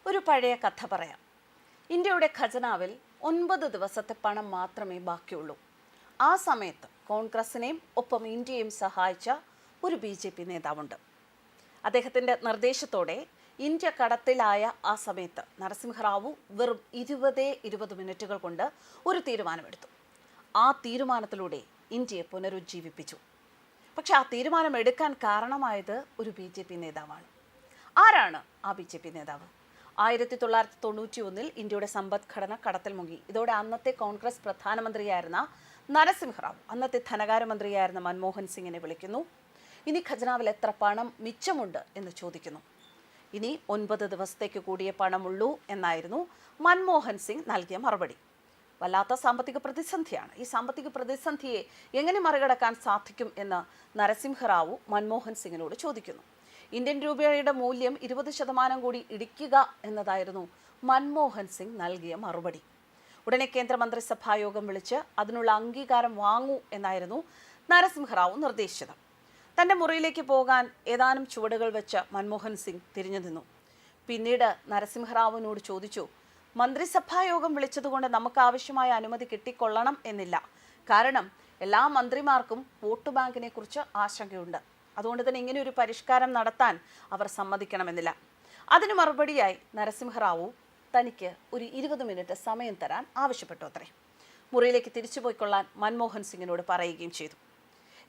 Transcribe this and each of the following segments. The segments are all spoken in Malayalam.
ഒരു പഴയ കഥ പറയാം. ഇന്ത്യയുടെ ഖജനാവിൽ 9 ദിവസത്തെ പണം മാത്രമേ ബാക്കിയുള്ളൂ. ആ സമയത്ത് കോൺഗ്രസിനെയും ഒപ്പം ഇന്ത്യയും സഹായിച്ച ഒരു BJP നേതാവുണ്ട്. അദ്ദേഹത്തിൻ്റെ നിർദ്ദേശത്തോടെ ഇന്ത്യ കടത്തിലായ ആ സമയത്ത് നരസിംഹറാവു വെറും 20 മിനിറ്റുകൾ കൊണ്ട് ഒരു തീരുമാനമെടുത്തു. ആ തീരുമാനത്തിലൂടെ ഇന്ത്യയെ പുനരുജ്ജീവിപ്പിച്ചു. പക്ഷെ ആ തീരുമാനം എടുക്കാൻ കാരണമായത് ഒരു BJP നേതാവാണ്. ആരാണ് ആ BJP നേതാവ്? 1991 ഇന്ത്യയുടെ സമ്പദ്ഘടന കടത്തിൽ മുങ്ങി. ഇതോടെ അന്നത്തെ കോൺഗ്രസ് പ്രധാനമന്ത്രിയായിരുന്ന നരസിംഹറാവു അന്നത്തെ ധനകാര്യമന്ത്രിയായിരുന്ന മൻമോഹൻ സിംഗിനെ വിളിക്കുന്നു. ഇനി ഖജനാവിൽ എത്ര പണം മിച്ചമുണ്ട് എന്ന് ചോദിക്കുന്നു. ഇനി 9 ദിവസത്തേക്ക് കൂടിയേ പണമുള്ളൂ എന്നായിരുന്നു മൻമോഹൻ സിംഗ് നൽകിയ മറുപടി. വല്ലാത്ത സാമ്പത്തിക പ്രതിസന്ധിയാണ്. ഈ സാമ്പത്തിക പ്രതിസന്ധിയെ എങ്ങനെ മറികടക്കാൻ സാധിക്കും എന്ന് നരസിംഹറാവു മൻമോഹൻ സിംഗിനോട് ചോദിക്കുന്നു. ഇന്ത്യൻ രൂപയുടെ മൂല്യം 20% കൂടി ഇടിക്കുക എന്നതായിരുന്നു മൻമോഹൻ സിംഗ് നൽകിയ മറുപടി. ഉടനെ കേന്ദ്രമന്ത്രിസഭാ യോഗം വിളിച്ച് അതിനുള്ള അംഗീകാരം വാങ്ങൂ എന്നായിരുന്നു നരസിംഹറാവു നിർദ്ദേശിച്ചത്. തൻ്റെ മുറിയിലേക്ക് പോകാൻ ഏതാനും ചുവടുകൾ വെച്ച് മൻമോഹൻ സിംഗ് തിരിഞ്ഞു നിന്നു. പിന്നീട് നരസിംഹറാവുവിനോട് ചോദിച്ചു, മന്ത്രിസഭാ യോഗം വിളിച്ചതുകൊണ്ട് നമുക്ക് ആവശ്യമായ അനുമതി കിട്ടിക്കൊള്ളണം എന്നില്ല. കാരണം എല്ലാ മന്ത്രിമാർക്കും വോട്ട് ബാങ്കിനെ കുറിച്ച് ആശങ്കയുണ്ട്. അതുകൊണ്ട് തന്നെ ഇങ്ങനെ ഒരു പരിഷ്കാരം നടത്താൻ അവർ സമ്മതിക്കണമെന്നില്ല. അതിന് മറുപടിയായി നരസിംഹറാവു തനിക്ക് ഒരു 20 മിനിറ്റ് സമയം തരാൻ ആവശ്യപ്പെട്ടു അത്രേ. മുറിയിലേക്ക് തിരിച്ചു പോയിക്കൊള്ളാൻ മൻമോഹൻ സിംഗിനോട് പറയുകയും ചെയ്തു.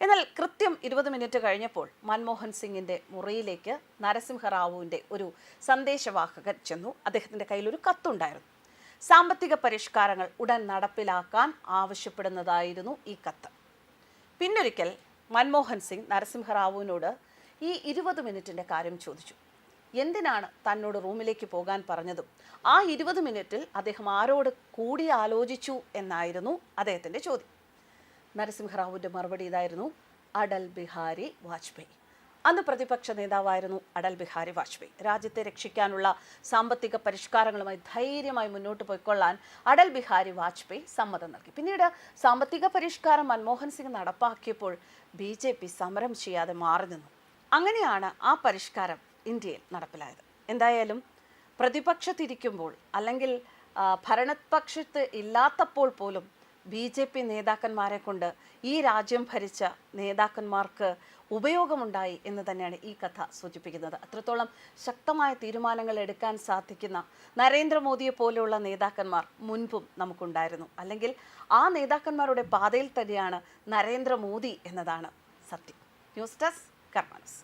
എന്നാൽ കൃത്യം 20 മിനിറ്റ് കഴിഞ്ഞപ്പോൾ മൻമോഹൻ സിംഗിൻ്റെ മുറിയിലേക്ക് നരസിംഹറാവുവിൻ്റെ ഒരു സന്ദേശവാഹകൻ ചെന്നു. അദ്ദേഹത്തിൻ്റെ കയ്യിലൊരു കത്തുണ്ടായിരുന്നു. സാമ്പത്തിക പരിഷ്കാരങ്ങൾ ഉടൻ നടപ്പിലാക്കാൻ ആവശ്യപ്പെടുന്നതായിരുന്നു ഈ കത്ത്. പിന്നൊരിക്കൽ മൻമോഹൻ സിംഗ് നരസിംഹറാവുവിനോട് ഈ 20 മിനിറ്റിൻ്റെ കാര്യം ചോദിച്ചു. എന്തിനാണ് തന്നോട് റൂമിലേക്ക് പോകാൻ പറഞ്ഞതും ആ 20 മിനിറ്റിൽ അദ്ദേഹം ആരോട് കൂടി ആലോചിച്ചു എന്നായിരുന്നു അദ്ദേഹത്തിൻ്റെ ചോദ്യം. നരസിംഹറാവുവിൻ്റെ മറുപടി ഇതായിരുന്നു: അടൽ ബിഹാരി വാജ്പേയി. അന്ന് പ്രതിപക്ഷ നേതാവായിരുന്നു അടൽ ബിഹാരി വാജ്പേയി. രാജ്യത്തെ രക്ഷിക്കാനുള്ള സാമ്പത്തിക പരിഷ്കാരങ്ങളുമായി ധൈര്യമായി മുന്നോട്ട് പോയിക്കൊള്ളാൻ അടൽ ബിഹാരി വാജ്പേയി സമ്മതം നൽകി. പിന്നീട് സാമ്പത്തിക പരിഷ്കാരം മൻമോഹൻ സിംഗ് നടപ്പാക്കിയപ്പോൾ BJP സമരം ചെയ്യാതെ മാറി നിന്നു. അങ്ങനെയാണ് ആ പരിഷ്കാരം ഇന്ത്യയിൽ നടപ്പിലായത്. എന്തായാലും പ്രതിപക്ഷത്തിരിക്കുമ്പോൾ അല്ലെങ്കിൽ ഭരണപക്ഷത്ത് ഇല്ലാത്തപ്പോൾ പോലും BJP നേതാക്കന്മാരെ കൊണ്ട് ഈ രാജ്യം ഭരിച്ച നേതാക്കന്മാർക്ക് ഉപയോഗമുണ്ടായി എന്ന് തന്നെയാണ് ഈ കഥ സൂചിപ്പിക്കുന്നത്. അത്രത്തോളം ശക്തമായ തീരുമാനങ്ങൾ എടുക്കാൻ സാധിക്കുന്ന നരേന്ദ്രമോദിയെ പോലെയുള്ള നേതാക്കന്മാർ മുൻപും നമുക്കുണ്ടായിരുന്നു. അല്ലെങ്കിൽ ആ നേതാക്കന്മാരുടെ പാതയിൽ തന്നെയാണ് നരേന്ദ്രമോദി എന്നതാണ് സത്യം. ന്യൂസ് ഡെസ്ക് കർമ്മ ന്യൂസ്.